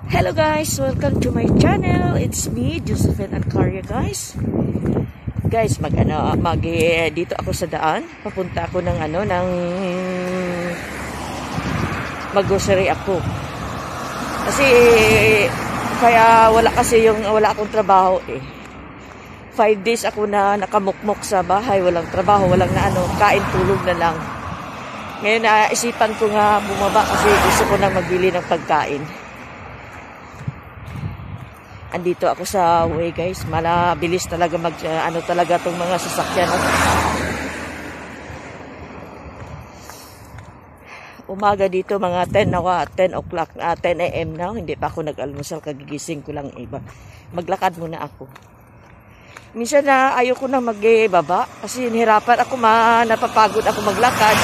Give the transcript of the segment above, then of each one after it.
Hello guys, welcome to my channel. It's me, Josephine Alcaria guys. Guys, dito ako sa daan. Papunta ako ng mag-grocery ako. Kasi kaya wala akong trabaho eh. 5 days ako na nakamukmok sa bahay, walang trabaho, walang kain tulog na lang. Ngayon naisipan ko nga bumaba kasi gusto ko na magbili ng pagkain. Andito ako sa way guys, malabilis talaga talaga tong mga sasakyan. Umaga dito mga 10 o'clock, 10 AM na, hindi pa ako nag-almusal, kagigising ko lang iba. Maglakad muna ako. Minsan na ayoko na magbaba kasi nahirapan ako, napapagod ako maglakad.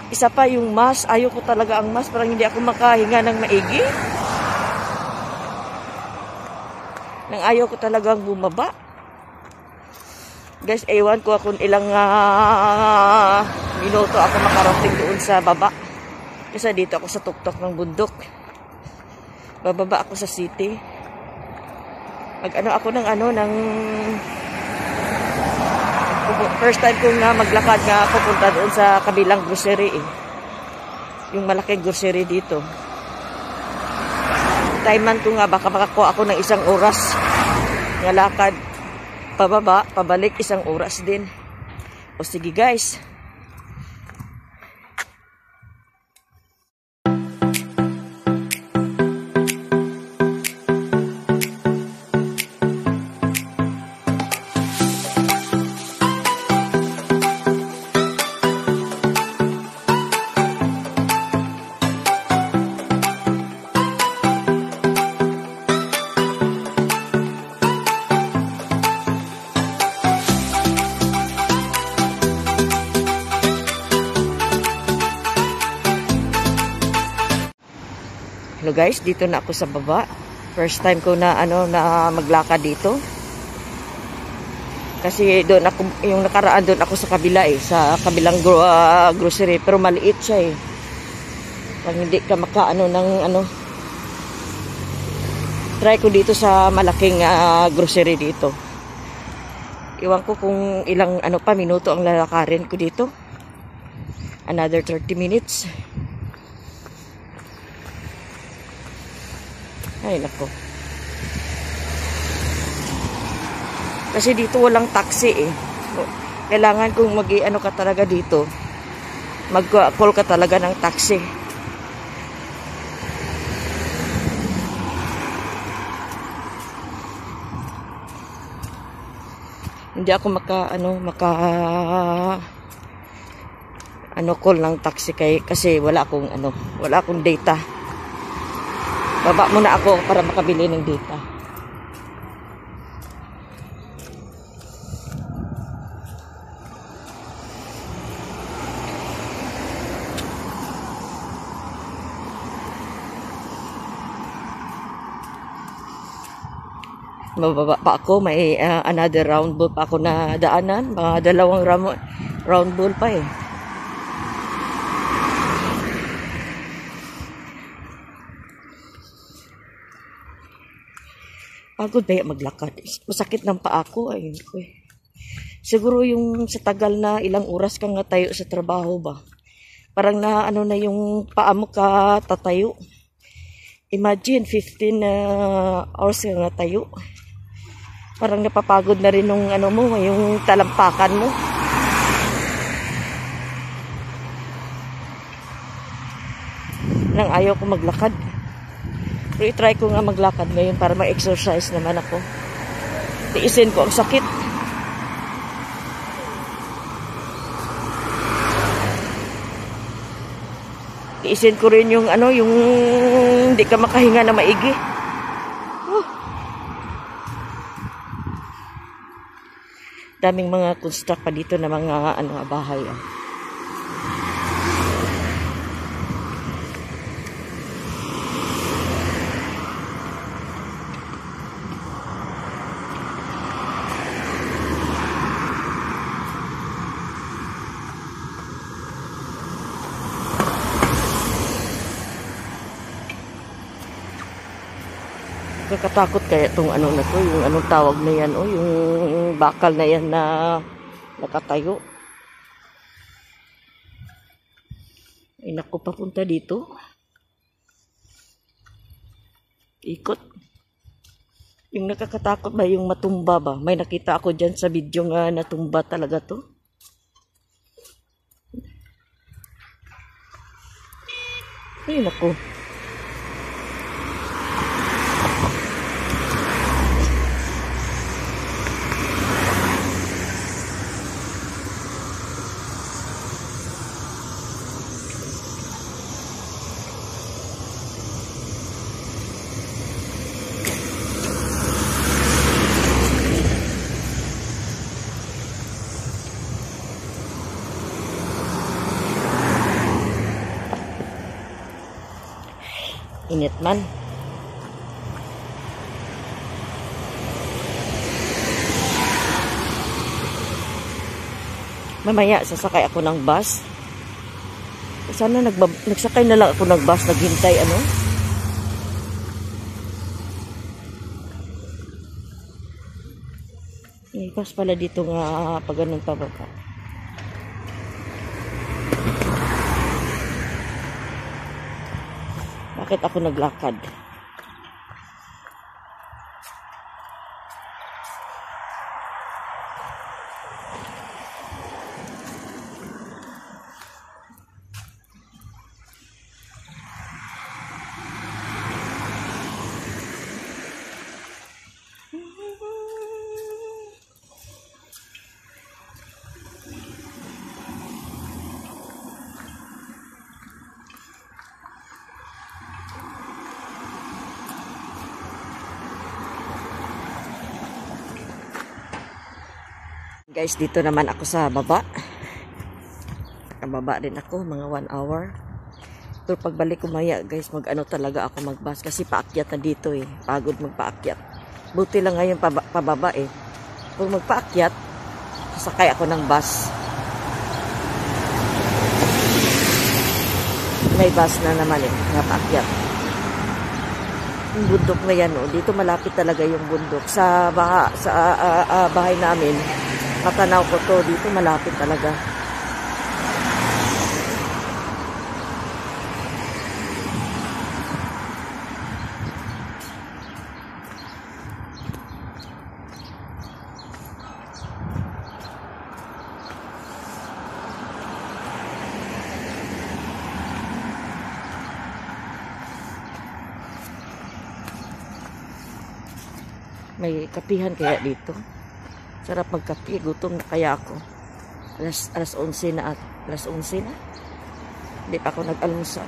Isa pa yung mask, ayoko talaga ang mask, parang hindi ako makahinga ng maigi. Nang ayaw ko talagang bumaba. Guys, ewan ko kung ilang minuto ako makarating doon sa baba. Kasi dito ako sa tuktok ng bundok. Bababa ako sa city. Ako first time ko nga maglakad nga pupunta doon sa kabilang grocery eh. Yung malaking grocery dito. Timeman ko nga, baka makakuha ako ng 1 oras nga lakad. Pababa, pabalik 1 oras din. O sige guys. Hello guys, dito na ako sa baba. First time ko na maglakad dito. Kasi doon ako, yung nakaraan doon ako sa kabila eh, sa kabilang grocery, pero maliit siya eh. Pag hindi ka try ko dito sa malaking grocery dito. Iwan ko kung ilang minuto ang lalakarin ko dito. Another 30 minutes. Ay, nako. Kasi dito walang taxi eh. Kailangan kung ka talaga dito, mag-call ka talaga ng taxi. Hindi ako call ng taxi kasi wala akong data. Baba muna ako para makabili ng data. Mababa pa ako, may another round ball pa ako na daanan, mga 2 round ball pa eh. Pagod ba maglakad? Masakit ng paa ko. Ayun ko eh. Siguro yung sa tagal na ilang oras kang tayo sa trabaho ba? Parang na yung paa mo ka tatayo. Imagine 15 hours kang tayo. Parang napapagod na rin yung yung talampakan mo. Nang ayaw ko maglakad. Pero i-try ko nga maglakad ngayon para ma-exercise naman ako. Tiisin ko ang sakit. Tiisin ko rin yung yung hindi ka makahinga na maigi. Daming mga construct pa dito na mga bahay ah. Kakatakot kaya itong ano na to, yung anong tawag na yan, oh, yung bakal na yan na nakatayo. Ay naku, papunta dito. Ikot. Yung nakakatakot ba, yung matumba ba? May nakita ako dyan sa video nga natumba talaga to. Ay naku. Init man. Mamaya sasakay ako ng bus. Sana nagsakay na lang ako ng bus, naghintay ano. May bus pala dito nga pag ganun pababa. Bakit ako naglakad? Guys, dito naman ako sa baba. Nakababa din ako, mga 1 hour. Pero pagbalik ko maya, guys, mag-ano talaga ako mag-bus. Kasi paakyat na dito eh. Pagod magpaakyat. Buti lang ngayon pababa eh. Kung magpaakyat, sasakay ako ng bus. May bus na naman eh, nga paakyat. Yung bundok na yan oh. Dito malapit talaga yung bundok. Sa bahay namin, matanaw ko to, dito malapit talaga. May kapihan kaya dito. Sarap magkape, gutom na kaya ako. Alas 11 na at alas 11 na. Hindi pa ako nag-almusal.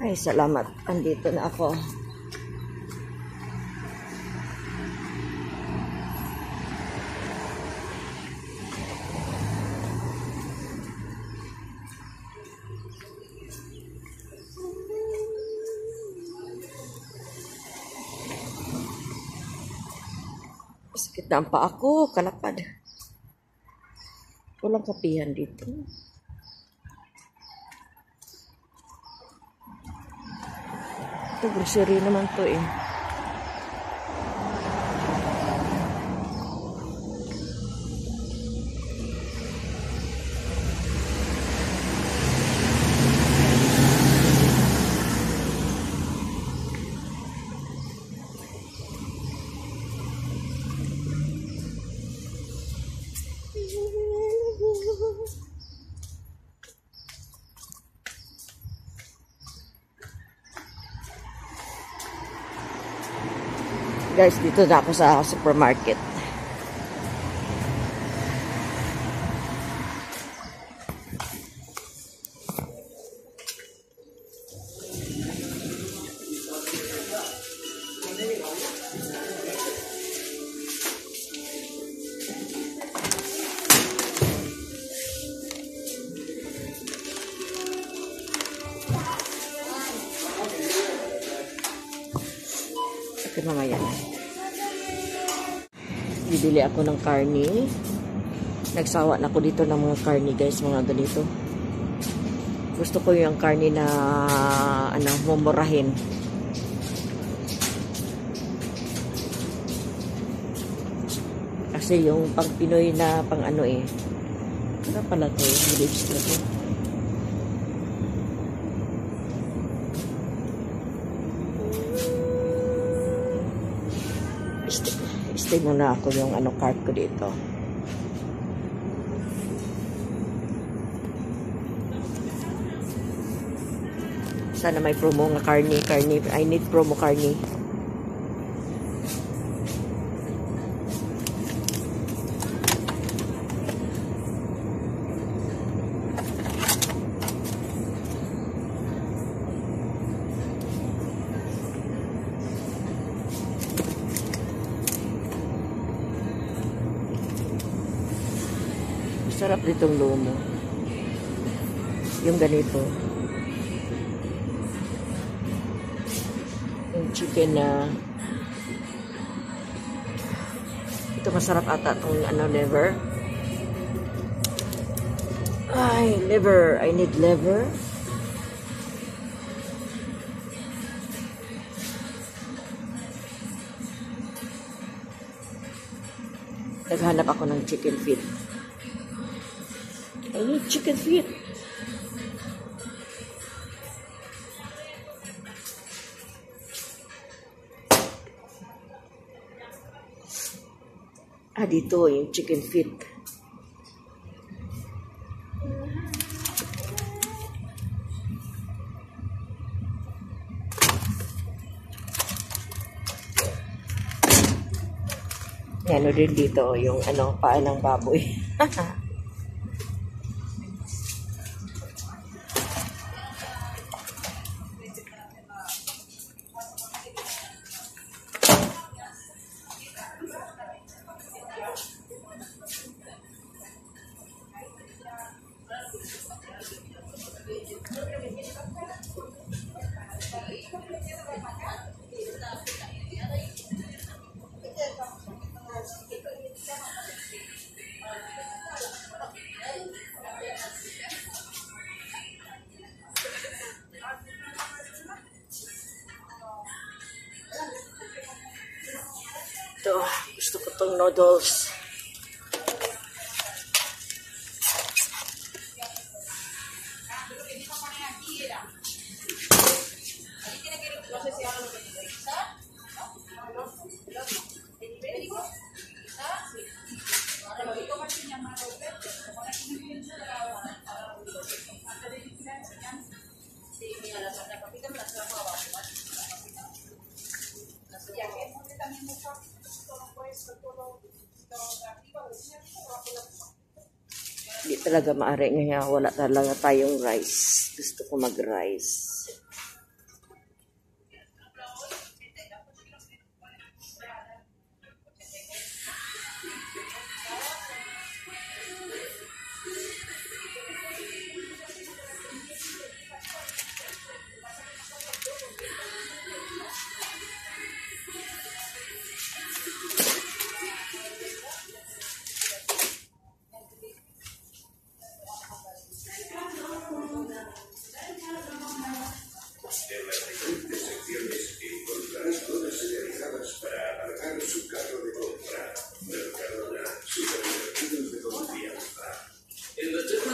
Ay, salamat. Andito na ako. Sakit na ang paa ko, kalapad. Walang kapihan dito. Ito, grocery naman to eh. Guys, dito na ako sa supermarket. mamaya na. Bibili ako ng karni. Nagsawa na ako dito ng mga karni guys, mga ganito. Gusto ko yung karni na mumurahin. Kasi yung pang Pinoy na pang ano ano pala to, yung ribs na to. Stay muna ako yung cart ko dito. Sana may promo nga karni. I need promo karni. Sarap ditong lomo. Yung ganito. Yung chicken na ito masarap ata itong liver. Ay, liver. I need liver. Naghanap ako ng chicken feet. I need chicken feet. Dito yung chicken feet. Yan din dito yung paa ng baboy. Ito, gusto ko tong noodles. Hindi talaga maaari ngayon. Wala talaga tayong rice. Gusto ko mag-rice.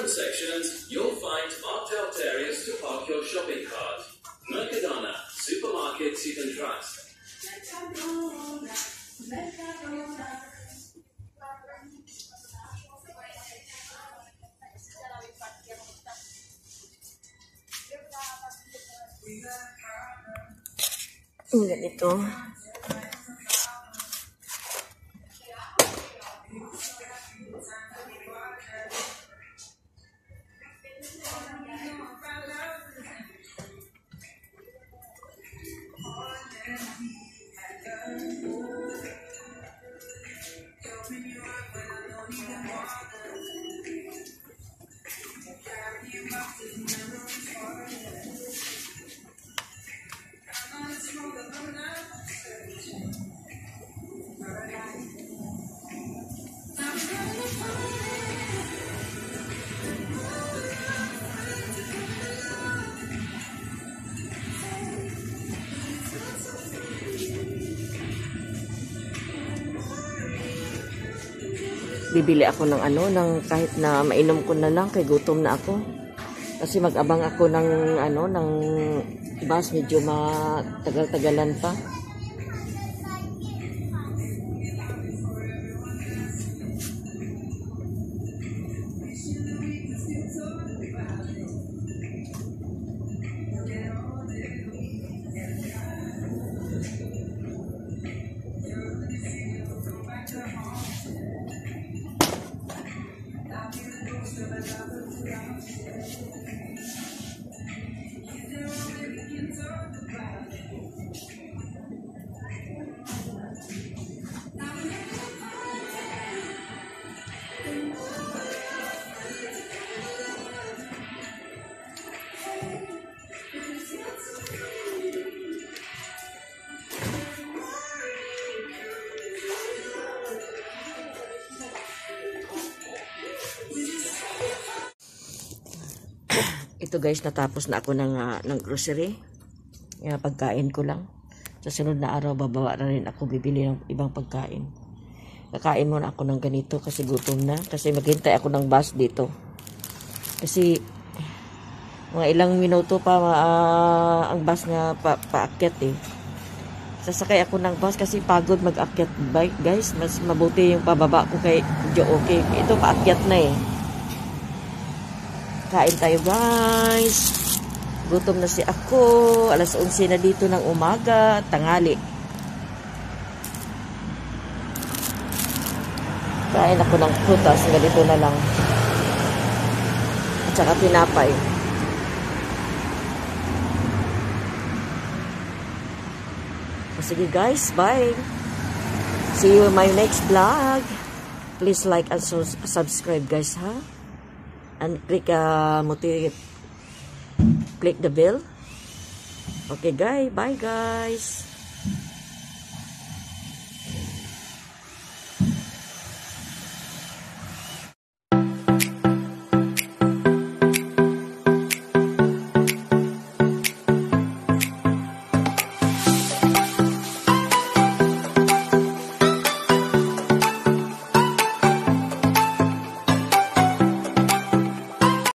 Sections, you'll find marked out areas to park your shopping cart. Mercadona, supermarkets you can trust. Ganito. bibili ako ng ano, ng kahit na mainom ko na lang, kay gutom na ako. Kasi mag-abang ako ng ano, ng bus, medyo matagal-tagalan pa. Ito guys, natapos na ako ng grocery. Pagkain ko lang. Sa sunod na araw, babawa na rin ako, bibili ng ibang pagkain. Kakain muna ako ng ganito kasi gutom na. Kasi maghintay ako ng bus dito. Kasi mga ilang minuto pa ang bus na paakyat eh. Sasakay ako ng bus kasi pagod mag-akyat bike guys. Mas mabuti yung pababa ko kay okay. Ito paakyat na eh. Kain tayo guys. Gutom na si ako. Alas 11 na dito ng umaga. Tangali. Kain ako ng prutas. Ganito na lang. At saka tinapay. Sige guys. Bye. See you in my next vlog. Please like and subscribe guys ha. And click click the bell. Okay guys, bye guys.